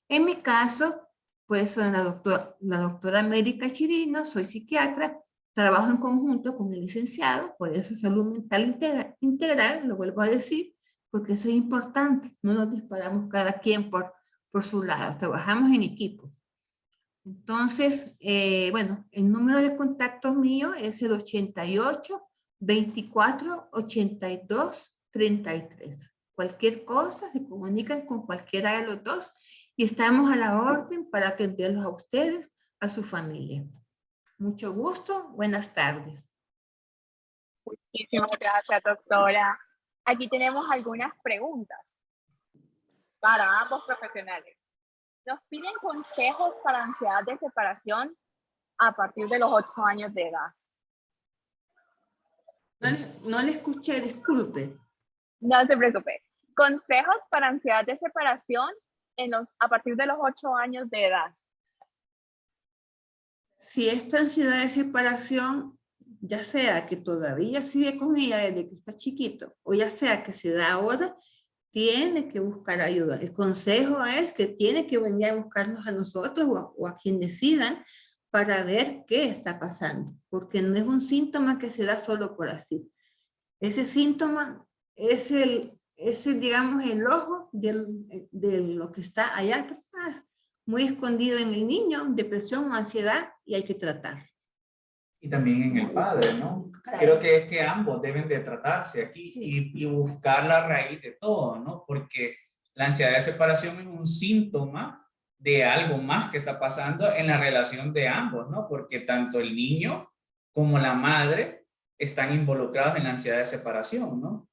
[SPEAKER 3] En mi caso, pues soy la doctora América Chirino, soy psiquiatra, trabajo en conjunto con el licenciado, por eso salud mental integral, lo vuelvo a decir, porque eso es importante, no nos disparamos cada quien por su lado, trabajamos en equipo. Entonces, bueno, el número de contacto mío es el 88 24 82 33. Cualquier cosa, se comunican con cualquiera de los dos y estamos a la orden para atenderlos a ustedes, a su familia. Mucho gusto, buenas tardes.
[SPEAKER 1] Muchísimas gracias, doctora. Aquí tenemos algunas preguntas para ambos profesionales. Nos piden consejos para ansiedad de separación a partir de los 8 años de edad.
[SPEAKER 3] No le escuché, disculpe.
[SPEAKER 1] No se preocupe. Consejos para ansiedad de separación a partir de los 8 años de edad.
[SPEAKER 3] Si esta ansiedad de separación, ya sea que todavía sigue con ella desde que está chiquito, o ya sea que se da ahora, tiene que buscar ayuda. El consejo es que tiene que venir a buscarnos a nosotros o a quien decidan para ver qué está pasando, porque no es un síntoma que se da solo por así. Ese síntoma es digamos, el ojo de lo que está allá atrás, muy escondido en el niño, depresión o ansiedad, y hay que tratar.
[SPEAKER 2] Y también en el padre, ¿no? Creo que es que ambos deben de tratarse aquí y buscar la raíz de todo, ¿no? Porque la ansiedad de separación es un síntoma de algo más que está pasando en la relación de ambos, ¿no? Porque tanto el niño como la madre están involucrados en la ansiedad de separación, ¿no?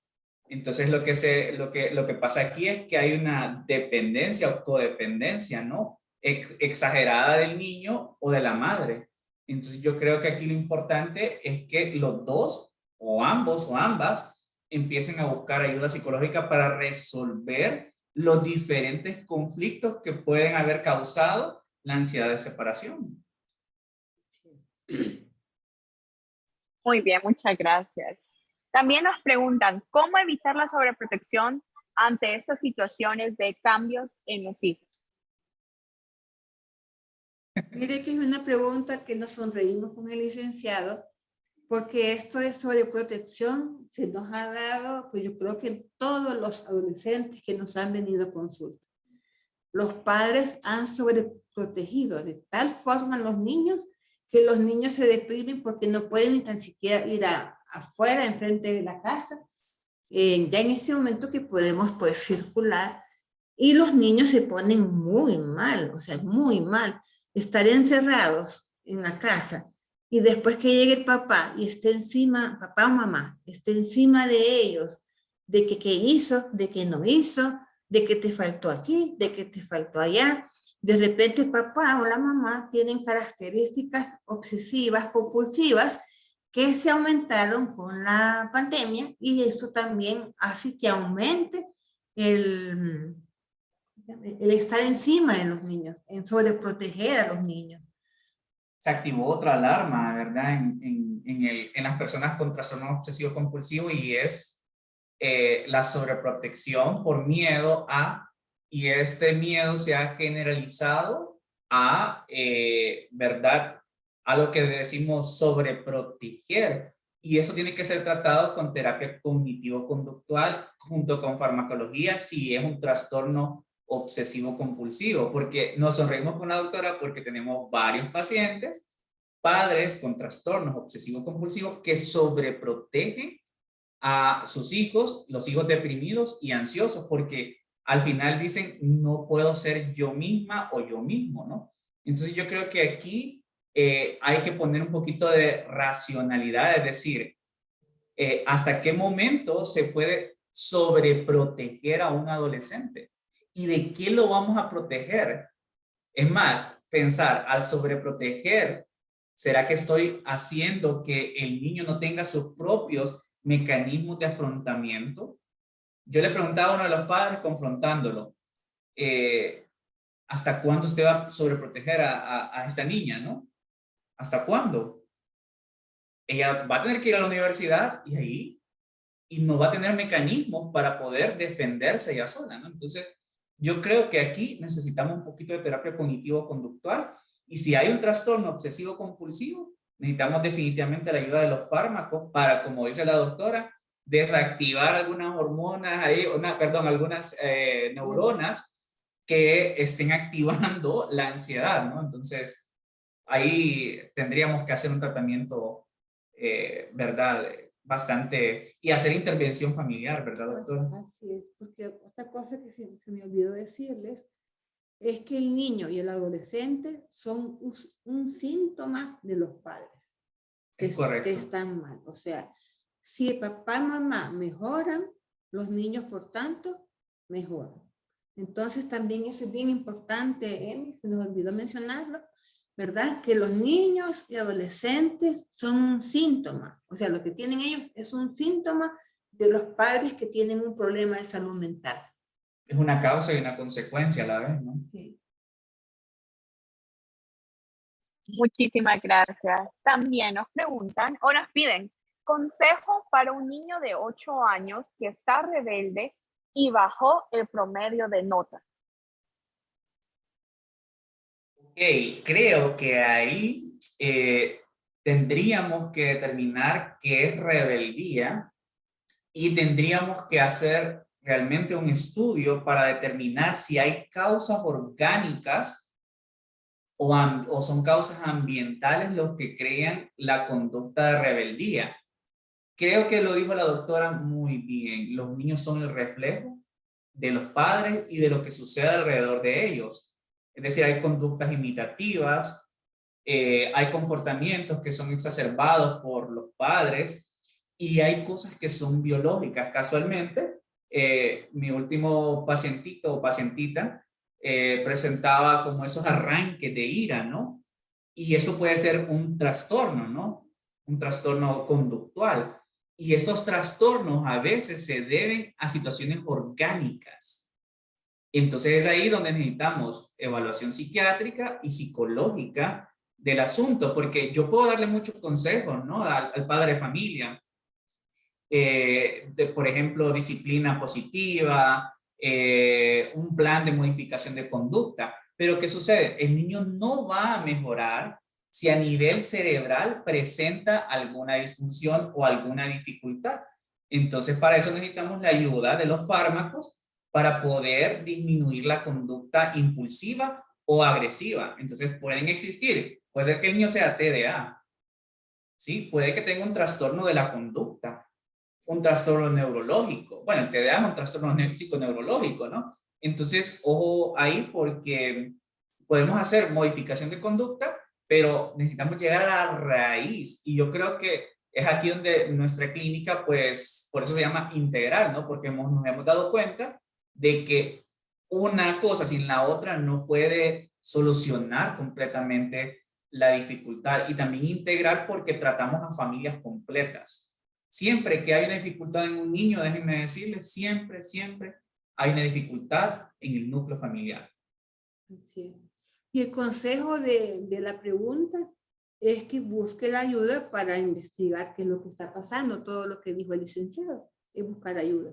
[SPEAKER 2] Entonces lo que pasa aquí es que hay una dependencia o codependencia, ¿no? Exagerada del niño o de la madre. Entonces yo creo que aquí lo importante es que los dos o ambos o ambas empiecen a buscar ayuda psicológica para resolver los diferentes conflictos que pueden haber causado la ansiedad de separación.
[SPEAKER 1] Muy bien, muchas gracias. También nos preguntan, ¿cómo evitar la sobreprotección ante estas situaciones de cambios en los hijos?
[SPEAKER 3] Mire que es una pregunta que nos sonreímos con el licenciado, porque esto de sobreprotección se nos ha dado, pues yo creo que todos los adolescentes que nos han venido a consulta. Los padres han sobreprotegido de tal forma a los niños que los niños se deprimen porque no pueden ni tan siquiera ir afuera, enfrente de la casa. Ya en ese momento que podemos pues circular y los niños se ponen muy mal, o sea, muy mal. Estar encerrados en la casa y después que llegue el papá y esté encima, papá o mamá, esté encima de ellos, de que qué hizo, de que no hizo, de que te faltó aquí, de que te faltó allá. De repente el papá o la mamá tienen características obsesivas, compulsivas, que se aumentaron con la pandemia y esto también hace que aumente el estar encima de los niños, en sobreproteger a los niños.
[SPEAKER 2] Se activó otra alarma, ¿verdad? En las personas con trastorno obsesivo compulsivo y es la sobreprotección por miedo y este miedo se ha generalizado ¿verdad? A lo que decimos sobreproteger. Y eso tiene que ser tratado con terapia cognitivo-conductual junto con farmacología si es un trastorno obsesivo compulsivo, porque nos sonreímos con la doctora porque tenemos varios pacientes, padres con trastornos obsesivos compulsivos que sobreprotegen a sus hijos, los hijos deprimidos y ansiosos, porque al final dicen, no puedo ser yo misma o yo mismo, ¿no? Entonces yo creo que aquí hay que poner un poquito de racionalidad, es decir, hasta qué momento se puede sobreproteger a un adolescente y de qué lo vamos a proteger. Es más, pensar al sobreproteger, ¿será que estoy haciendo que el niño no tenga sus propios mecanismos de afrontamiento? Yo le preguntaba a uno de los padres confrontándolo, ¿hasta cuándo usted va a sobreproteger a esta niña, no? ¿Hasta cuándo? Ella va a tener que ir a la universidad y no va a tener mecanismos para poder defenderse ella sola, ¿no? Entonces, yo creo que aquí necesitamos un poquito de terapia cognitivo-conductual, y si hay un trastorno obsesivo-compulsivo, necesitamos definitivamente la ayuda de los fármacos para, como dice la doctora, desactivar algunas hormonas, algunas neuronas que estén activando la ansiedad, ¿no? Entonces, ahí tendríamos que hacer un tratamiento, ¿verdad? Bastante, y hacer intervención familiar, ¿verdad, doctor?
[SPEAKER 3] Así es, porque otra cosa que se me olvidó decirles es que el niño y el adolescente son un síntoma de los padres
[SPEAKER 2] Es correcto.
[SPEAKER 3] que están mal. O sea, si papá y mamá mejoran, los niños, por tanto, mejoran. Entonces, también eso es bien importante, Emi, se nos olvidó mencionarlo, ¿verdad? Que los niños y adolescentes son un síntoma. O sea, lo que tienen ellos es un síntoma de los padres que tienen un problema de salud mental.
[SPEAKER 2] Es una causa y una consecuencia a la vez, ¿no?
[SPEAKER 3] Sí.
[SPEAKER 1] Muchísimas gracias. También nos preguntan o nos piden consejo para un niño de 8 años que está rebelde y bajó el promedio de notas.
[SPEAKER 2] Ok, creo que ahí tendríamos que determinar qué es rebeldía y tendríamos que hacer realmente un estudio para determinar si hay causas orgánicas o son causas ambientales los que crean la conducta de rebeldía. Creo que lo dijo la doctora muy bien. Los niños son el reflejo de los padres y de lo que sucede alrededor de ellos. Es decir, hay conductas imitativas, hay comportamientos que son exacerbados por los padres y hay cosas que son biológicas. Casualmente, mi último pacientito o pacientita presentaba como esos arranques de ira, ¿no? Y eso puede ser un trastorno, ¿no? Un trastorno conductual. Y esos trastornos a veces se deben a situaciones orgánicas. Entonces es ahí donde necesitamos evaluación psiquiátrica y psicológica del asunto, porque yo puedo darle muchos consejos, ¿no? Al padre de familia. Por ejemplo, disciplina positiva, un plan de modificación de conducta. Pero ¿qué sucede? El niño no va a mejorar si a nivel cerebral presenta alguna disfunción o alguna dificultad. Entonces, para eso necesitamos la ayuda de los fármacos para poder disminuir la conducta impulsiva o agresiva. Entonces, pueden existir. Puede ser que el niño sea TDA. ¿Sí? Puede que tenga un trastorno de la conducta, un trastorno neurológico. Bueno, el TDA es un trastorno psiconeurológico, ¿no? Entonces, ojo ahí porque podemos hacer modificación de conducta, pero necesitamos llegar a la raíz. Y yo creo que es aquí donde nuestra clínica, pues, por eso se llama integral, ¿no? Porque nos hemos dado cuenta de que una cosa sin la otra no puede solucionar completamente la dificultad. Y también integral porque tratamos a familias completas. Siempre que hay una dificultad en un niño, déjenme decirles, siempre hay una dificultad en el núcleo familiar.
[SPEAKER 3] Así es. Y el consejo de la pregunta es que busque la ayuda para investigar qué es lo que está pasando. Todo lo que dijo el licenciado es buscar ayuda.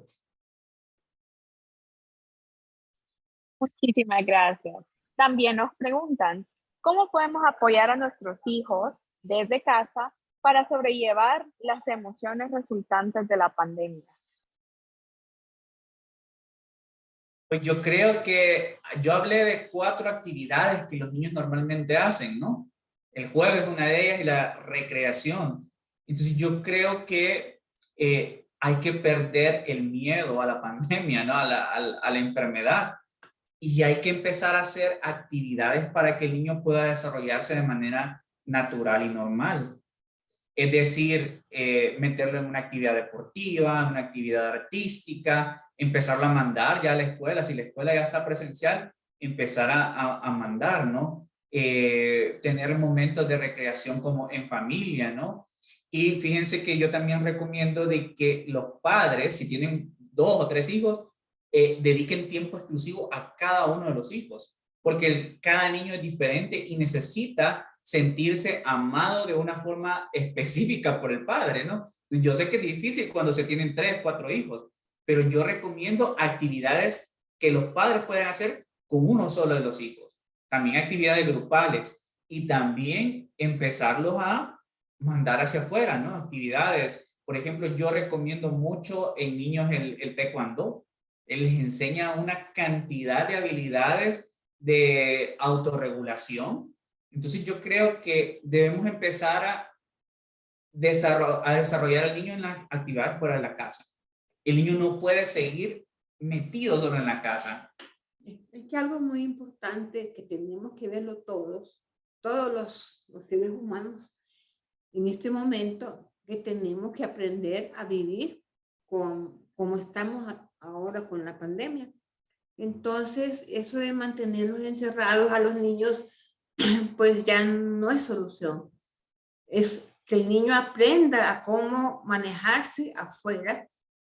[SPEAKER 1] Muchísimas gracias. También nos preguntan, ¿cómo podemos apoyar a nuestros hijos desde casa para sobrellevar las emociones resultantes de la pandemia?
[SPEAKER 2] Pues yo creo que yo hablé de 4 actividades que los niños normalmente hacen, ¿no? El juego es una de ellas y la recreación. Entonces yo creo que hay que perder el miedo a la pandemia, ¿no? A la enfermedad. Y hay que empezar a hacer actividades para que el niño pueda desarrollarse de manera natural y normal. Es decir, meterlo en una actividad deportiva, una actividad artística, empezarlo a mandar ya a la escuela, si la escuela ya está presencial, empezar a mandar, ¿no? Tener momentos de recreación como en familia, ¿no? Y fíjense que yo también recomiendo de que los padres, si tienen 2 o 3 hijos, dediquen tiempo exclusivo a cada uno de los hijos, porque cada niño es diferente y necesita sentirse amado de una forma específica por el padre, ¿no? Yo sé que es difícil cuando se tienen 3, 4 hijos, pero yo recomiendo actividades que los padres pueden hacer con uno solo de los hijos. También actividades grupales y también empezarlos a mandar hacia afuera, ¿no? Actividades. Por ejemplo, yo recomiendo mucho en niños el taekwondo. Él les enseña una cantidad de habilidades de autorregulación. Entonces yo creo que debemos empezar a desarrollar al niño en la actividad fuera de la casa. El niño no puede seguir metido solo en la casa.
[SPEAKER 3] Es que algo muy importante que tenemos que verlo todos los seres humanos en este momento, que tenemos que aprender a vivir como estamos ahora con la pandemia. Entonces, eso de mantenerlos encerrados a los niños, pues ya no es solución. Es que el niño aprenda a cómo manejarse afuera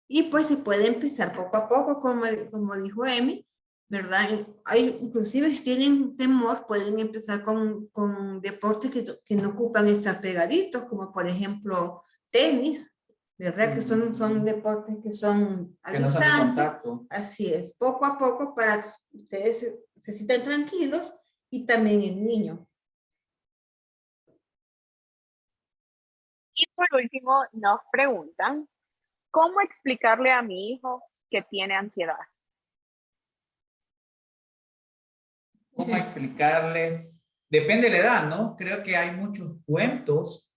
[SPEAKER 3] y pues se puede empezar poco a poco, como dijo Emi, ¿verdad? Inclusive si tienen temor, pueden empezar con deportes que no ocupan estar pegaditos, como por ejemplo tenis, ¿verdad? Que son deportes que son a
[SPEAKER 2] Que no son de
[SPEAKER 3] distancia.
[SPEAKER 2] contacto.
[SPEAKER 3] Así es, poco a poco para que ustedes se sientan tranquilos y también el niño.
[SPEAKER 1] Y por último, nos preguntan, ¿cómo explicarle a mi hijo que tiene ansiedad?
[SPEAKER 2] ¿Cómo explicarle? Depende de la edad, ¿no? Creo que hay muchos cuentos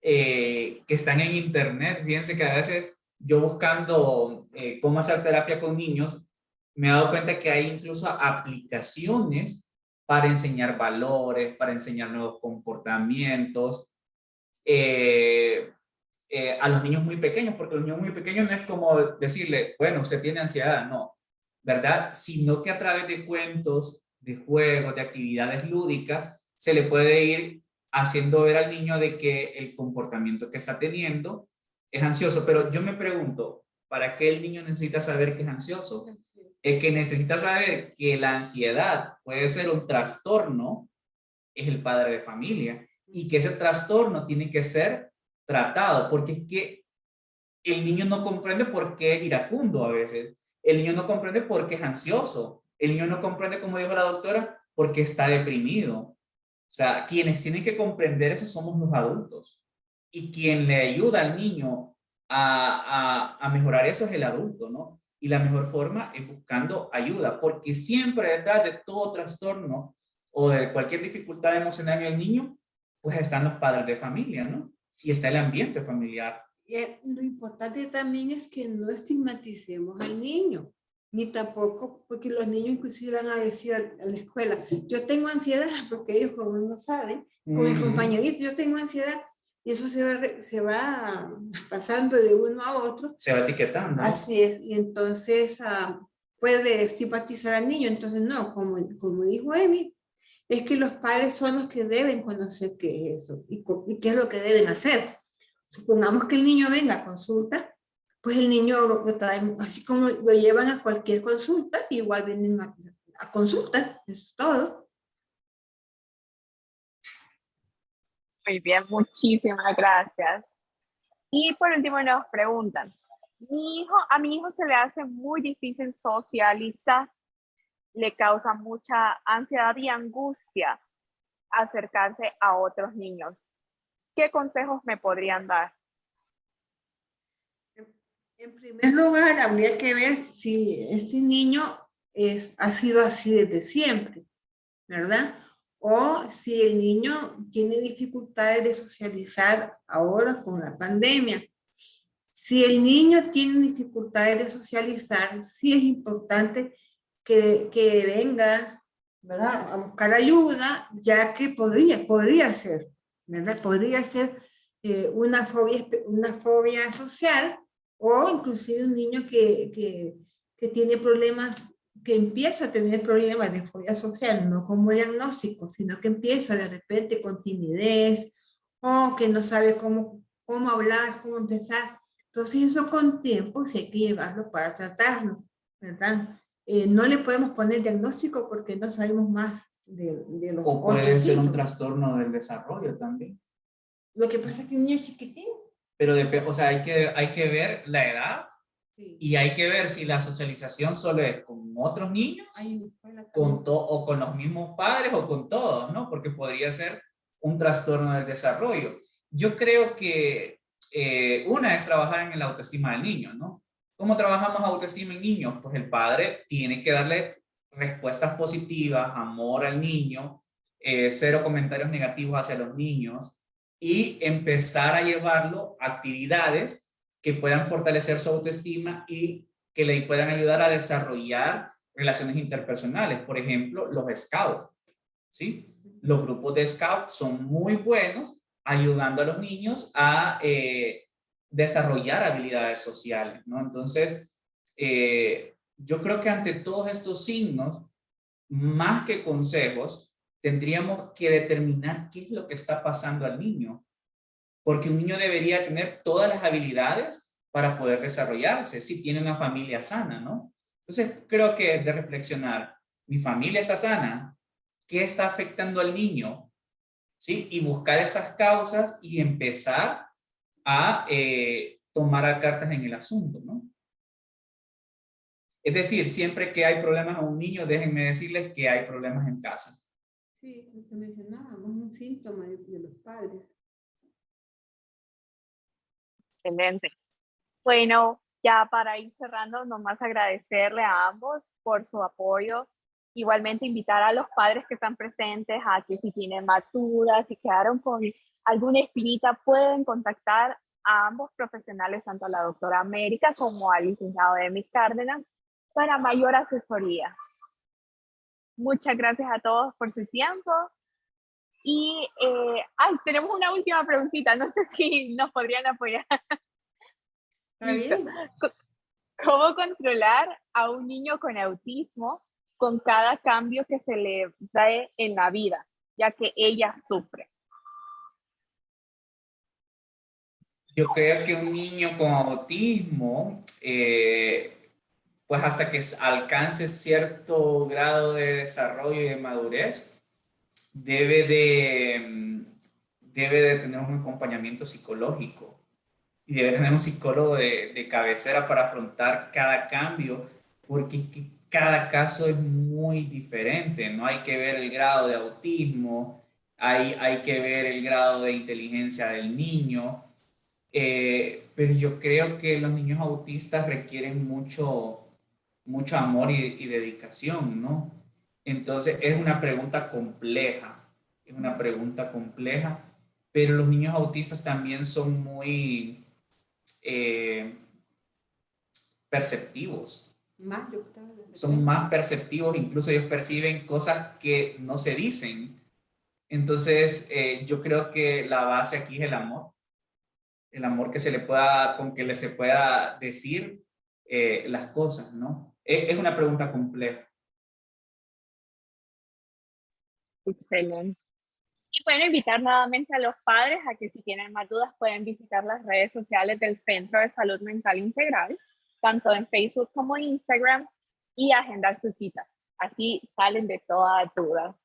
[SPEAKER 2] que están en internet. Fíjense que a veces yo buscando cómo hacer terapia con niños, me he dado cuenta que hay incluso aplicaciones para enseñar valores, para enseñar nuevos comportamientos a los niños muy pequeños, porque los niños muy pequeños no es como decirle, bueno, usted tiene ansiedad, no, ¿verdad? Sino que a través de cuentos, de juegos, de actividades lúdicas, se le puede ir haciendo ver al niño de que el comportamiento que está teniendo es ansioso. Pero yo me pregunto, ¿para qué el niño necesita saber que es ansioso? El que necesita saber que la ansiedad puede ser un trastorno es el padre de familia y que ese trastorno tiene que ser tratado, porque es que el niño no comprende por qué es iracundo a veces, el niño no comprende por qué es ansioso, el niño no comprende, como dijo la doctora, por qué está deprimido. O sea, quienes tienen que comprender eso somos los adultos. Y quien le ayuda al niño a mejorar eso es el adulto, ¿no? Y la mejor forma es buscando ayuda, porque siempre detrás de todo trastorno o de cualquier dificultad emocional en el niño, pues están los padres de familia, ¿no? Y está el ambiente familiar.
[SPEAKER 3] Lo importante también es que no estigmaticemos al niño, ni tampoco, porque los niños inclusive van a decir a la escuela, yo tengo ansiedad, porque ellos como no saben, con el compañerito, yo tengo ansiedad, y eso se va pasando de uno a otro.
[SPEAKER 2] Se va etiquetando.
[SPEAKER 3] Así es, y entonces puede estigmatizar al niño. Entonces no, como dijo Emi, es que los padres son los que deben conocer qué es eso y qué es lo que deben hacer. Supongamos que el niño venga a consulta, pues el niño lo traen, así como lo llevan a cualquier consulta, igual vienen a consulta, eso es todo.
[SPEAKER 1] Muy bien, muchísimas gracias. Y por último nos preguntan, a mi hijo se le hace muy difícil socializar, le causa mucha ansiedad y angustia acercarse a otros niños. ¿Qué consejos me podrían dar?
[SPEAKER 3] En primer lugar, habría que ver si este niño ha sido así desde siempre, ¿verdad? O si el niño tiene dificultades de socializar ahora con la pandemia. Si el niño tiene dificultades de socializar, sí es importante que venga, ¿verdad?, a buscar ayuda, ya que podría ser, ¿verdad? Podría ser una fobia social, o inclusive un niño que tiene problemas, que empieza a tener problemas de fobia social, no como diagnóstico, sino que empieza de repente con timidez, o que no sabe cómo hablar, cómo empezar. Entonces eso con tiempo sí hay que llevarlo para tratarlo, ¿verdad? No le podemos poner diagnóstico porque no sabemos más de los
[SPEAKER 2] O puede
[SPEAKER 3] otros
[SPEAKER 2] ser un
[SPEAKER 3] síntomas.
[SPEAKER 2] trastorno del desarrollo también.
[SPEAKER 3] Lo que pasa es que un niño chiquitín.
[SPEAKER 2] Pero, o sea, hay que ver la edad
[SPEAKER 3] Sí.
[SPEAKER 2] y hay que ver si la socialización solo es con otros niños, o con los mismos padres o con todos, ¿no? Porque podría ser un trastorno del desarrollo. Yo creo que una es trabajar en la autoestima del niño, ¿no? ¿Cómo trabajamos autoestima en niños? Pues el padre tiene que darle respuestas positivas, amor al niño, cero comentarios negativos hacia los niños y empezar a llevarlo a actividades que puedan fortalecer su autoestima y que le puedan ayudar a desarrollar relaciones interpersonales. Por ejemplo, los scouts, ¿sí? Los grupos de scouts son muy buenos ayudando a los niños a desarrollar habilidades sociales, ¿no? Entonces, yo creo que ante todos estos signos, más que consejos, tendríamos que determinar qué es lo que está pasando al niño, porque un niño debería tener todas las habilidades para poder desarrollarse si tiene una familia sana, ¿no? Entonces, creo que es de reflexionar, ¿mi familia está sana? ¿Qué está afectando al niño? ¿Sí? Y buscar esas causas y empezar a tomar a cartas en el asunto, ¿no? Es decir, siempre que hay problemas a un niño, déjenme decirles que hay problemas en casa.
[SPEAKER 3] Sí, lo que mencionábamos, un síntoma de los padres.
[SPEAKER 1] Excelente. Bueno, ya para ir cerrando, nomás agradecerle a ambos por su apoyo. Igualmente invitar a los padres que están presentes a que si tienen más dudas, si quedaron con alguna espinita, pueden contactar a ambos profesionales, tanto a la doctora América como al licenciado Emil Cárdenas, para mayor asesoría. Muchas gracias a todos por su tiempo. Y tenemos una última preguntita, no sé si nos podrían apoyar.
[SPEAKER 3] ¿Está bien?
[SPEAKER 1] ¿Cómo controlar a un niño con autismo con cada cambio que se le trae en la vida, ya que ella sufre?
[SPEAKER 2] Yo creo que un niño con autismo, pues hasta que alcance cierto grado de desarrollo y de madurez, debe de tener un acompañamiento psicológico y debe tener un psicólogo de cabecera para afrontar cada cambio, porque es que cada caso es muy diferente, ¿no? Hay que ver el grado de autismo, hay que ver el grado de inteligencia del niño, pero yo creo que los niños autistas requieren mucho amor y dedicación, ¿no? Entonces es una pregunta compleja, pero los niños autistas también son muy perceptivos.
[SPEAKER 3] Más, yo creo.
[SPEAKER 2] Son más perceptivos, incluso ellos perciben cosas que no se dicen. Entonces, yo creo que la base aquí es el amor que con que se pueda decir las cosas, ¿no? Es una pregunta compleja.
[SPEAKER 1] Excelente. Y bueno, invitar nuevamente a los padres a que si tienen más dudas pueden visitar las redes sociales del Centro de Salud Mental Integral, tanto en Facebook como en Instagram, y agendar sus citas. Así salen de toda duda.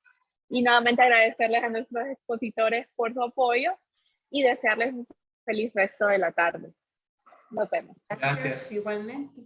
[SPEAKER 1] Y nuevamente agradecerles a nuestros expositores por su apoyo y desearles un feliz resto de la tarde. Nos vemos.
[SPEAKER 2] Gracias.
[SPEAKER 3] Igualmente.